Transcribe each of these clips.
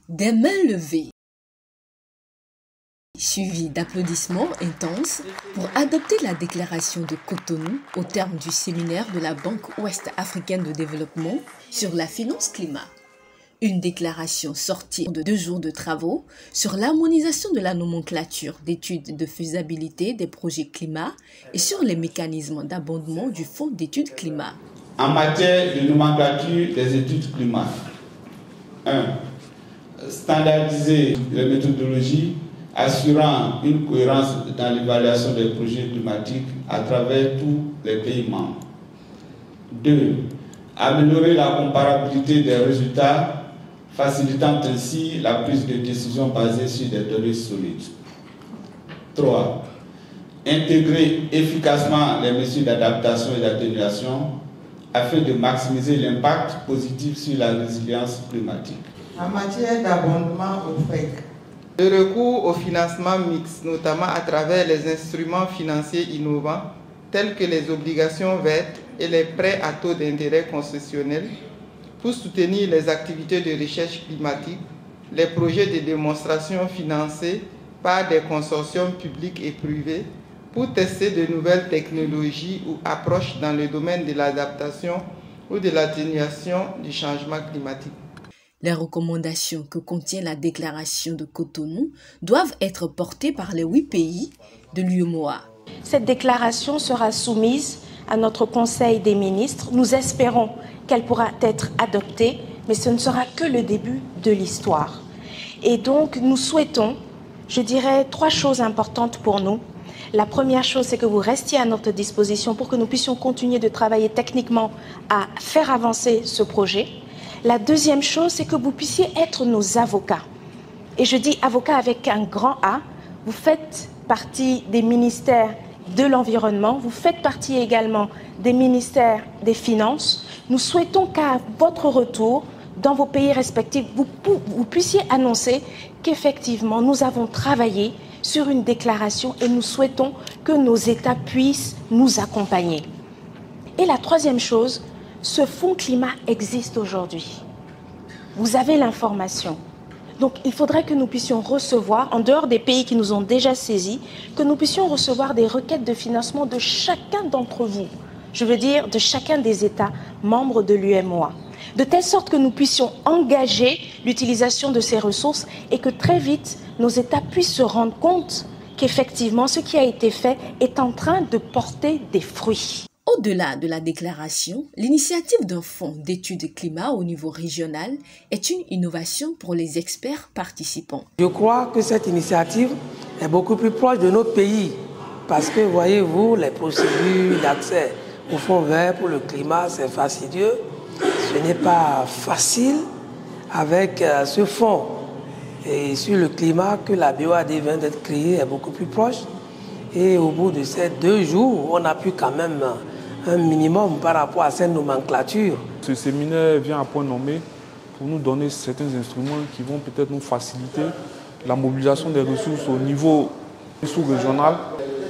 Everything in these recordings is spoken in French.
Des mains levées, suivies d'applaudissements intenses pour adopter la déclaration de Cotonou au terme du séminaire de la Banque ouest-africaine de développement sur la finance climat. Une déclaration sortie de 2 jours de travaux sur l'harmonisation de la nomenclature d'études de faisabilité des projets climat et sur les mécanismes d'abondement du Fonds d'études climat. En matière de nomenclature des études climat, 1. Standardiser les méthodologies assurant une cohérence dans l'évaluation des projets climatiques à travers tous les pays membres. 2. Améliorer la comparabilité des résultats, facilitant ainsi la prise de décision basée sur des données solides. 3. Intégrer efficacement les mesures d'adaptation et d'atténuation afin de maximiser l'impact positif sur la résilience climatique. En matière d'abondement au FEC, le recours au financement mixte, notamment à travers les instruments financiers innovants tels que les obligations vertes et les prêts à taux d'intérêt concessionnels pour soutenir les activités de recherche climatique, les projets de démonstration financés par des consortiums publics et privés pour tester de nouvelles technologies ou approches dans le domaine de l'adaptation ou de l'atténuation du changement climatique. Les recommandations que contient la déclaration de Cotonou doivent être portées par les 8 pays de l'UEMOA. Cette déclaration sera soumise à notre Conseil des ministres. Nous espérons qu'elle pourra être adoptée, mais ce ne sera que le début de l'histoire. Et donc, nous souhaitons, je dirais, 3 choses importantes pour nous. La première chose, c'est que vous restiez à notre disposition pour que nous puissions continuer de travailler techniquement à faire avancer ce projet. La deuxième chose, c'est que vous puissiez être nos avocats. Et je dis avocats avec un grand A. Vous faites partie des ministères de l'environnement, vous faites partie également des ministères des Finances. Nous souhaitons qu'à votre retour, dans vos pays respectifs, vous puissiez annoncer qu'effectivement, nous avons travaillé sur une déclaration et nous souhaitons que nos États puissent nous accompagner. Et la troisième chose, ce fonds climat existe aujourd'hui. Vous avez l'information. Donc, il faudrait que nous puissions recevoir, en dehors des pays qui nous ont déjà saisis, que nous puissions recevoir des requêtes de financement de chacun d'entre vous. Je veux dire, de chacun des États membres de l'UEMOA. De telle sorte que nous puissions engager l'utilisation de ces ressources et que très vite, nos États puissent se rendre compte qu'effectivement, ce qui a été fait est en train de porter des fruits. Au-delà de la déclaration, l'initiative d'un fonds d'études climat au niveau régional est une innovation pour les experts participants. Je crois que cette initiative est beaucoup plus proche de notre pays parce que, voyez-vous, les procédures d'accès au fonds vert pour le climat, c'est fastidieux. Ce n'est pas facile avec ce fonds. Et sur le climat que la BOAD vient d'être créée est beaucoup plus proche. Et au bout de ces 2 jours, on a pu quand même un minimum par rapport à cette nomenclature. Ce séminaire vient à point nommé pour nous donner certains instruments qui vont peut-être nous faciliter la mobilisation des ressources au niveau sous-régional,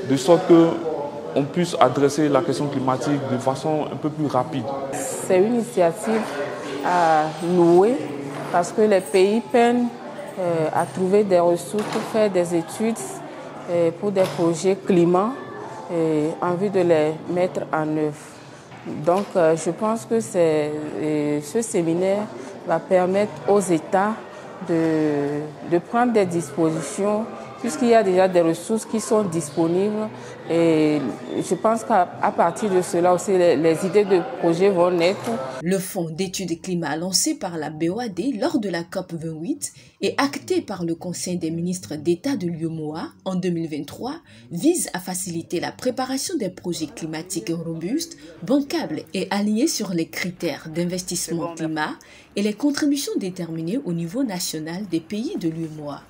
de sorte qu'on puisse adresser la question climatique de façon un peu plus rapide. C'est une initiative à louer parce que les pays peinent à trouver des ressources pour faire des études pour des projets climat en vue de les mettre en œuvre. Donc je pense que ce séminaire va permettre aux États de prendre des dispositions puisqu'il y a déjà des ressources qui sont disponibles et je pense qu'à partir de cela aussi les idées de projets vont naître. Le fonds d'études climat lancé par la BOAD lors de la COP28 et acté par le Conseil des ministres d'État de l'UEMOA en 2023 vise à faciliter la préparation des projets climatiques robustes, bancables et alignés sur les critères d'investissement climat et les contributions déterminées au niveau national des pays de l'UEMOA.